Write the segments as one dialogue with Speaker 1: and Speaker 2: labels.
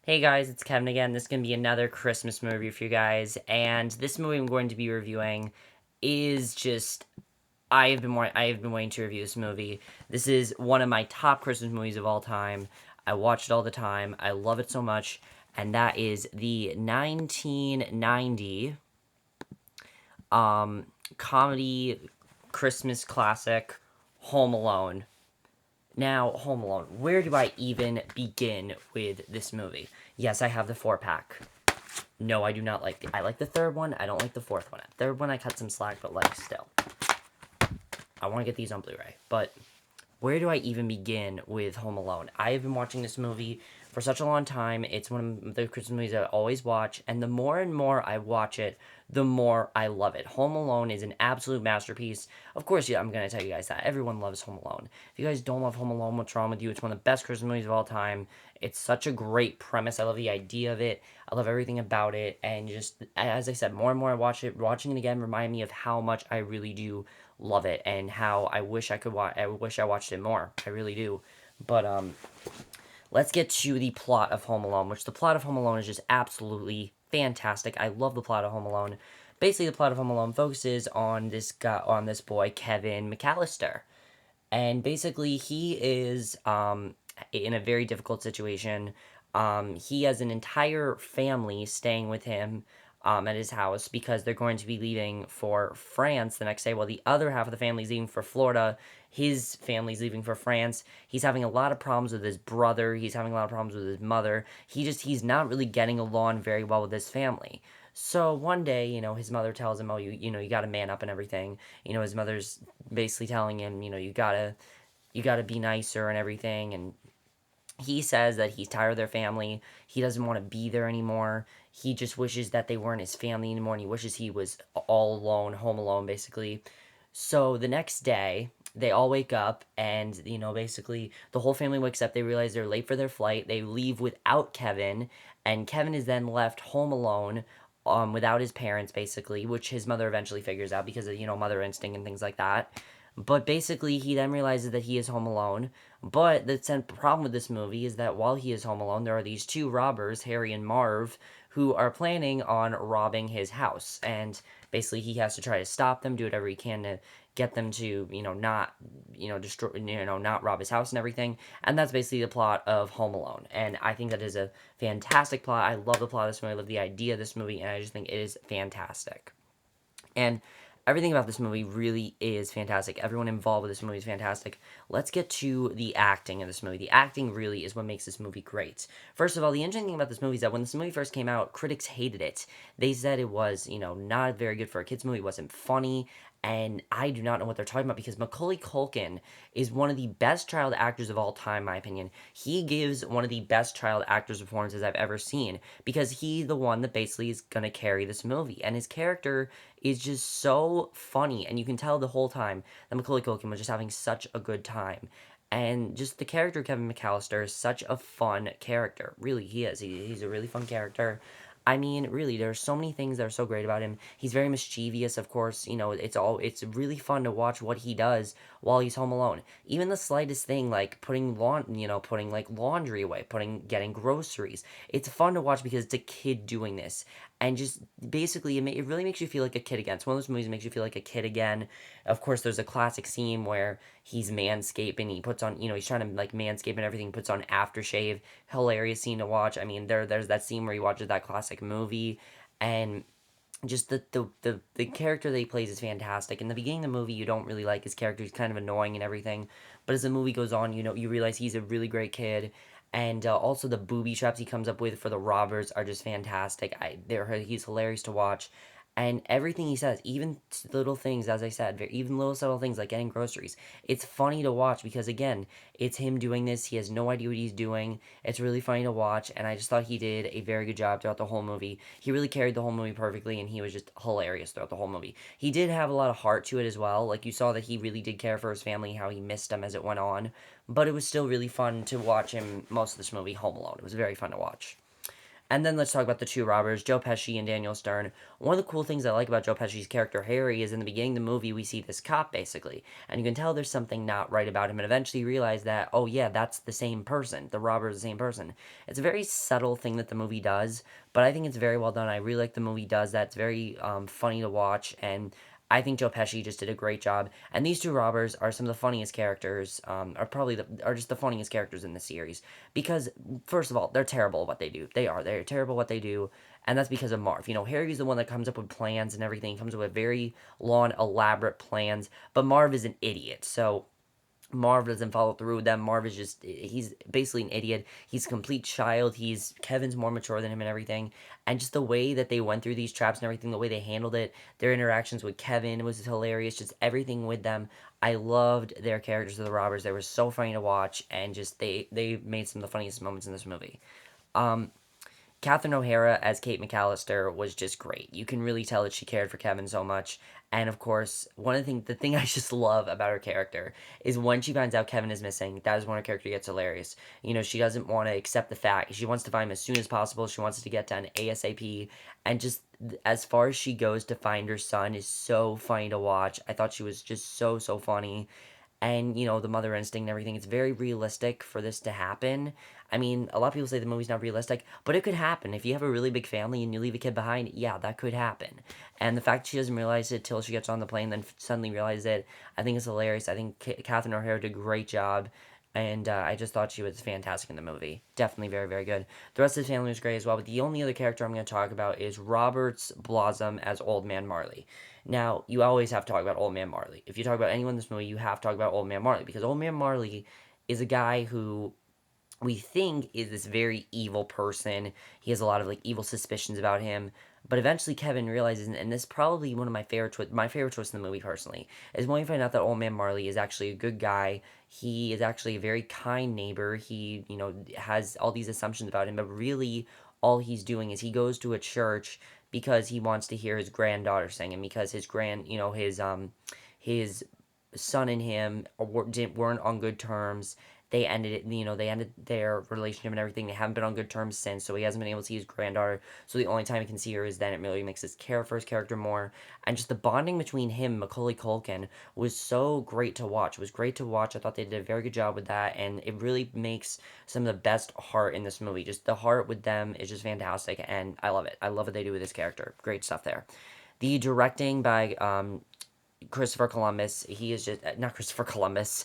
Speaker 1: Hey guys, it's Kevin again. This is going to be another Christmas movie for you guys, and this movie I'm going to be reviewing is just I have been waiting to review this movie. This is one of my top Christmas movies of all time. I watch it all the time. I love it so much, and that is the 1990 comedy Christmas classic Home Alone. Now, Home Alone. Where do I even begin with this movie? Yes, I have the 4 pack. No, I do not like I like the third one. I don't like the fourth one. The third one I cut some slack, but like still. I want to get these on Blu-ray. But where do I even begin with Home Alone? I have been watching this movie for such a long time. It's one of the Christmas movies I always watch, and the more and more I watch it, the more I love it. Home Alone is an absolute masterpiece. Of course, yeah, I'm gonna tell you guys that everyone loves Home Alone. If you guys don't love Home Alone, what's wrong with you? It's one of the best Christmas movies of all time. It's such a great premise. I love the idea of it. I love everything about it, and just as I said, more and more I watch it. Watching it again remind me of how much I really do love it, and how I wish I could watch. I wish I watched it more. I really do. But let's get to the plot of Home Alone, which the plot of Home Alone is just absolutely fantastic. I love the plot of Home Alone. Basically, the plot of Home Alone focuses on this boy Kevin McAllister, and basically he is in a very difficult situation. He has an entire family staying with him at his house because they're going to be leaving for France the next day. While the other half of the family is leaving for Florida, his family's leaving for France. He's having a lot of problems with his brother. He's having a lot of problems with his mother. He's not really getting along very well with his family. So one day, his mother tells him, "Oh, you got to man up and everything." His mother's basically telling him, you gotta be nicer and everything. And he says that he's tired of their family. He doesn't want to be there anymore. He just wishes that they weren't his family anymore, and he wishes he was all alone, home alone, basically. So the next day, they all wake up, and basically the whole family wakes up. They realize they're late for their flight. They leave without Kevin, and Kevin is then left home alone, without his parents, basically, which his mother eventually figures out because of mother instinct and things like that. But basically, he then realizes that he is home alone. But the problem with this movie is that while he is home alone, there are these two robbers, Harry and Marv, who are planning on robbing his house. And basically, he has to try to stop them, do whatever he can to get them to, not, destroy, not rob his house and everything. And that's basically the plot of Home Alone. And I think that is a fantastic plot. I love the plot of this movie. I love the idea of this movie, and I just think it is fantastic. And everything about this movie really is fantastic. Everyone involved with this movie is fantastic. Let's get to the acting in this movie. The acting really is what makes this movie great. First of all, the interesting thing about this movie is that when this movie first came out, critics hated it. They said it was, not very good for a kids movie. It wasn't funny. And I do not know what they're talking about because Macaulay Culkin is one of the best child actors of all time, in my opinion. He gives one of the best child actors performances I've ever seen because he's the one that basically is going to carry this movie. And his character is just so funny, and you can tell the whole time that Macaulay Culkin was just having such a good time. And just the character of Kevin McAllister is such a fun character. Really, he is. He's a really fun character. I mean, really, there are so many things that are so great about him. He's very mischievous, of course. It's really fun to watch what he does while he's home alone. Even the slightest thing, like putting like laundry away, getting groceries. It's fun to watch because it's a kid doing this, and just basically it really makes you feel like a kid again. It's one of those movies that makes you feel like a kid again. Of course, there's a classic scene where he's manscaping. He puts on, he's trying to like manscape and everything. Puts on aftershave. Hilarious scene to watch. I mean, there's that scene where he watches that classic movie, and just the character that he plays is fantastic. In the beginning of the movie, you don't really like his character. He's kind of annoying and everything. But as the movie goes on, you realize he's a really great kid. And also the booby traps he comes up with for the robbers are just fantastic. He's hilarious to watch. And everything he says, even little things, as I said, even little subtle things like getting groceries, it's funny to watch because, again, it's him doing this. He has no idea what he's doing. It's really funny to watch, and I just thought he did a very good job throughout the whole movie. He really carried the whole movie perfectly, and he was just hilarious throughout the whole movie. He did have a lot of heart to it as well. Like, you saw that he really did care for his family, how he missed them as it went on. But it was still really fun to watch him most of this movie home alone. It was very fun to watch. And then let's talk about the two robbers, Joe Pesci and Daniel Stern. One of the cool things I like about Joe Pesci's character Harry is in the beginning of the movie we see this cop basically, and you can tell there's something not right about him, and eventually you realize that oh yeah, that's the same person. The robber is the same person. It's a very subtle thing that the movie does, but I think it's very well done. I really like the movie does that. It's very funny to watch, and I think Joe Pesci just did a great job. And these two robbers are some of the funniest characters, are just the funniest characters in the series because first of all, they're terrible at what they do. They're terrible at what they do, and that's because of Marv. You know, Harry's the one that comes up with plans and everything. He comes up with very long, elaborate plans, but Marv is an idiot. So Marv doesn't follow through with them. Marv is just, he's basically an idiot. He's a complete child. Kevin's more mature than him and everything. And just the way that they went through these traps and everything, the way they handled it, their interactions with Kevin was hilarious. Just everything with them. I loved their characters of the robbers. They were so funny to watch, and just they made some of the funniest moments in this movie. Um, Catherine O'Hara as Kate McAllister was just great. You can really tell that she cared for Kevin so much. And of course, the thing I just love about her character is when she finds out Kevin is missing, that is when her character gets hilarious. You know, she doesn't want to accept the fact. She wants to find him as soon as possible. She wants to get done ASAP. And just as far as she goes to find her son is so funny to watch. I thought she was just so, so funny, and the mother instinct and everything, it's very realistic for this to happen. I mean, a lot of people say the movie's not realistic, but it could happen if you have a really big family and you leave a kid behind. Yeah, that could happen. And the fact she doesn't realize it till she gets on the plane, then suddenly realizes it, I think it's hilarious. I think Catherine O'Hara did a great job, and I just thought she was fantastic in the movie. Definitely very, very good. The rest of the family was great as well, but the only other character I'm going to talk about is Roberts Blossom as Old Man Marley. Now, you always have to talk about Old Man Marley. If you talk about anyone in this movie, you have to talk about Old Man Marley, because Old Man Marley is a guy who we think is this very evil person. He has a lot of like evil suspicions about him. But eventually Kevin realizes, and this is probably one of my favorite twist in the movie personally, is when we find out that Old Man Marley is actually a good guy. He is actually a very kind neighbor. He, has all these assumptions about him, but really all he's doing is he goes to a church because he wants to hear his granddaughter sing, and because his son and him weren't on good terms. They ended their relationship and everything. They haven't been on good terms since, so he hasn't been able to see his granddaughter. So the only time he can see her is then. It really makes his care for his character more. And just the bonding between him, Macaulay Culkin, was so great to watch. It was great to watch. I thought they did a very good job with that, and it really makes some of the best heart in this movie. Just the heart with them is just fantastic, and I love it. I love what they do with this character. Great stuff there. The directing by Christopher Columbus. He is just not Christopher Columbus,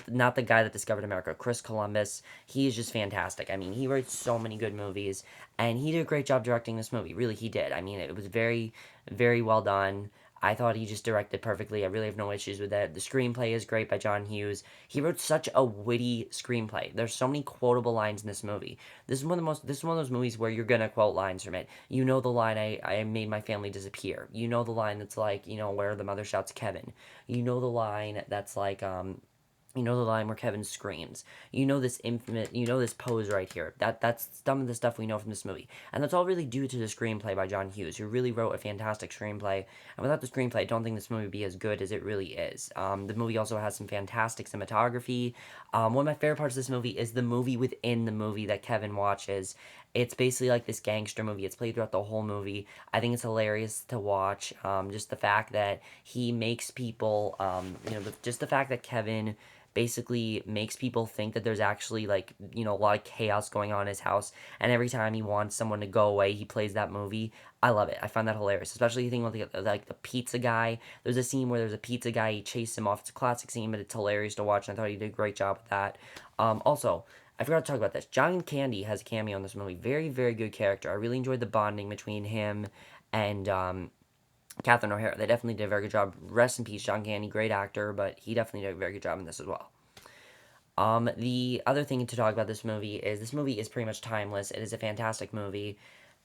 Speaker 1: not the guy that discovered America. Chris Columbus. He is just fantastic. I mean, he writes so many good movies, and he did a great job directing this movie. Really, he did. I mean, it was very, very well done. I thought he just directed perfectly. I really have no issues with that. The screenplay is great by John Hughes. He wrote such a witty screenplay. There's so many quotable lines in this movie. This is one of those movies where you're gonna quote lines from it. You know the line, I made my family disappear. You know the line that's like, where the mother shouts Kevin. You know the line that's like, the line where Kevin screams. This pose right here. That's some of the stuff we know from this movie. And that's all really due to the screenplay by John Hughes, who really wrote a fantastic screenplay. And without the screenplay, I don't think this movie would be as good as it really is. The movie also has some fantastic cinematography. One of my favorite parts of this movie is the movie within the movie that Kevin watches. It's basically like this gangster movie. It's played throughout the whole movie. I think it's hilarious to watch. Just the fact that he makes people, just the fact that Kevin basically makes people think that there's actually like a lot of chaos going on in his house, and every time he wants someone to go away he plays that movie. I love it. I find that hilarious, especially the thing with the pizza guy. There's a scene where there's a pizza guy, he chases him off. It's a classic scene, but it's hilarious to watch, and I thought he did a great job with that. Also, I forgot to talk about this. John Candy has a cameo in this movie. Very, very good character. I really enjoyed the bonding between him and Catherine O'Hara. They definitely did a very good job. Rest in peace, John Candy. Great actor, but he definitely did a very good job in this as well. The other thing to talk about this movie is pretty much timeless. It is a fantastic movie.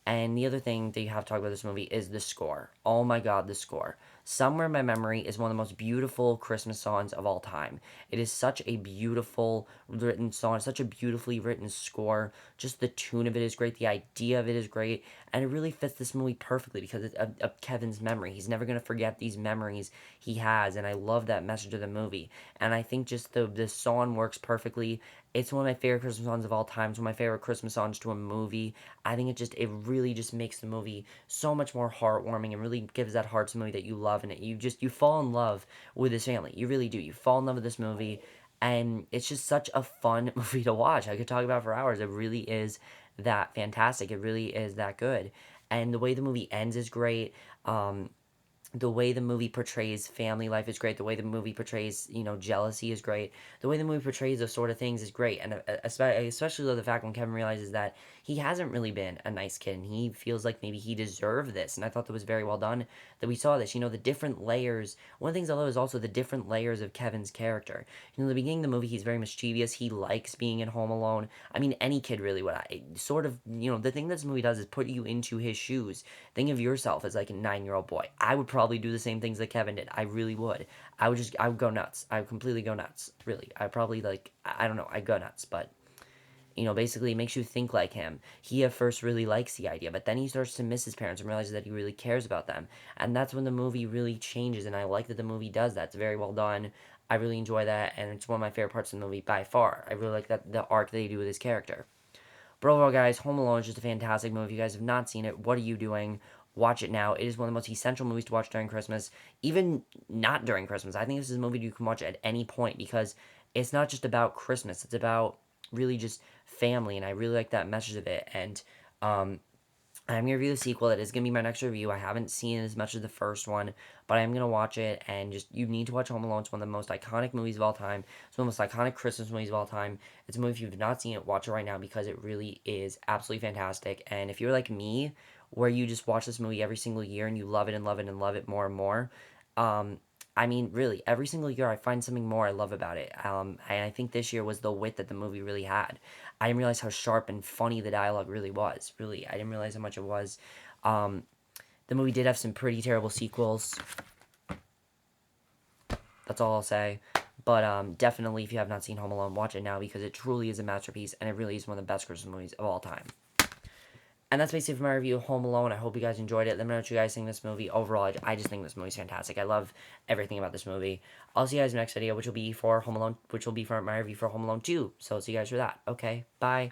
Speaker 1: And the other thing that you have to talk about this movie is the score. Oh my god, the score. Somewhere in My Memory is one of the most beautiful Christmas songs of all time. It is such a beautiful written song, such a beautifully written score. Just the tune of it is great, the idea of it is great, and it really fits this movie perfectly because of Kevin's memory. He's never going to forget these memories he has, and I love that message of the movie. And I think just the song works perfectly, It's one of my favorite Christmas songs of all time. It's one of my favorite Christmas songs to a movie. I think it really just makes the movie so much more heartwarming and really gives that heart to the movie that you love, and you fall in love with this family. You really do. You fall in love with this movie, and it's just such a fun movie to watch. I could talk about it for hours. It really is that fantastic. It really is that good. And the way the movie ends is great. The way the movie portrays family life is great. The way the movie portrays, jealousy is great. The way the movie portrays those sort of things is great. And especially the fact when Kevin realizes that he hasn't really been a nice kid and he feels like maybe he deserved this. And I thought that was very well done that we saw this. The different layers. One of the things I love is also the different layers of Kevin's character. In the beginning of the movie, he's very mischievous. He likes being at home alone. I mean, any kid really would. Sort of, the thing that this movie does is put you into his shoes. Think of yourself as like a 9-year-old boy. I would probably do the same things that Kevin did. I really would. I would go nuts. I would completely go nuts. Really. I probably like, I don't know, I'd go nuts. But, basically it makes you think like him. He at first really likes the idea, but then he starts to miss his parents and realizes that he really cares about them. And that's when the movie really changes. And I like that the movie does that. It's very well done. I really enjoy that. And it's one of my favorite parts of the movie by far. I really like that the arc that they do with his character. But overall, guys, Home Alone is just a fantastic movie. If you guys have not seen it, what are you doing? Watch it now. It is one of the most essential movies to watch during Christmas, even not during Christmas. I think this is a movie you can watch at any point because it's not just about Christmas. It's about really just family, and I really like that message of it. And um, I'm gonna review the sequel. That is gonna be my next review. I haven't seen it as much as the first one, but I'm gonna watch it. And just you need to watch Home Alone. It's one of the most iconic movies of all time. It's one of the most iconic Christmas movies of all time. It's a movie if you've not seen it, watch it right now because it really is absolutely fantastic. And if you're like me, where you just watch this movie every single year and you love it and love it and love it more and more, um, I mean, really, every single year I find something more I love about it. And I think this year was the wit that the movie really had. I didn't realize how sharp and funny the dialogue really was. Really, I didn't realize how much it was. Um, the movie did have some pretty terrible sequels. That's all I'll say. But definitely, if you have not seen Home Alone, watch it now because it truly is a masterpiece and it really is one of the best Christmas movies of all time. And that's basically for my review of Home Alone. I hope you guys enjoyed it. Let me know what you guys think of this movie. Overall, I just think this movie's fantastic. I love everything about this movie. I'll see you guys in the next video, which will be for Home Alone, which will be for my review for Home Alone 2. So I'll see you guys for that. Okay, bye.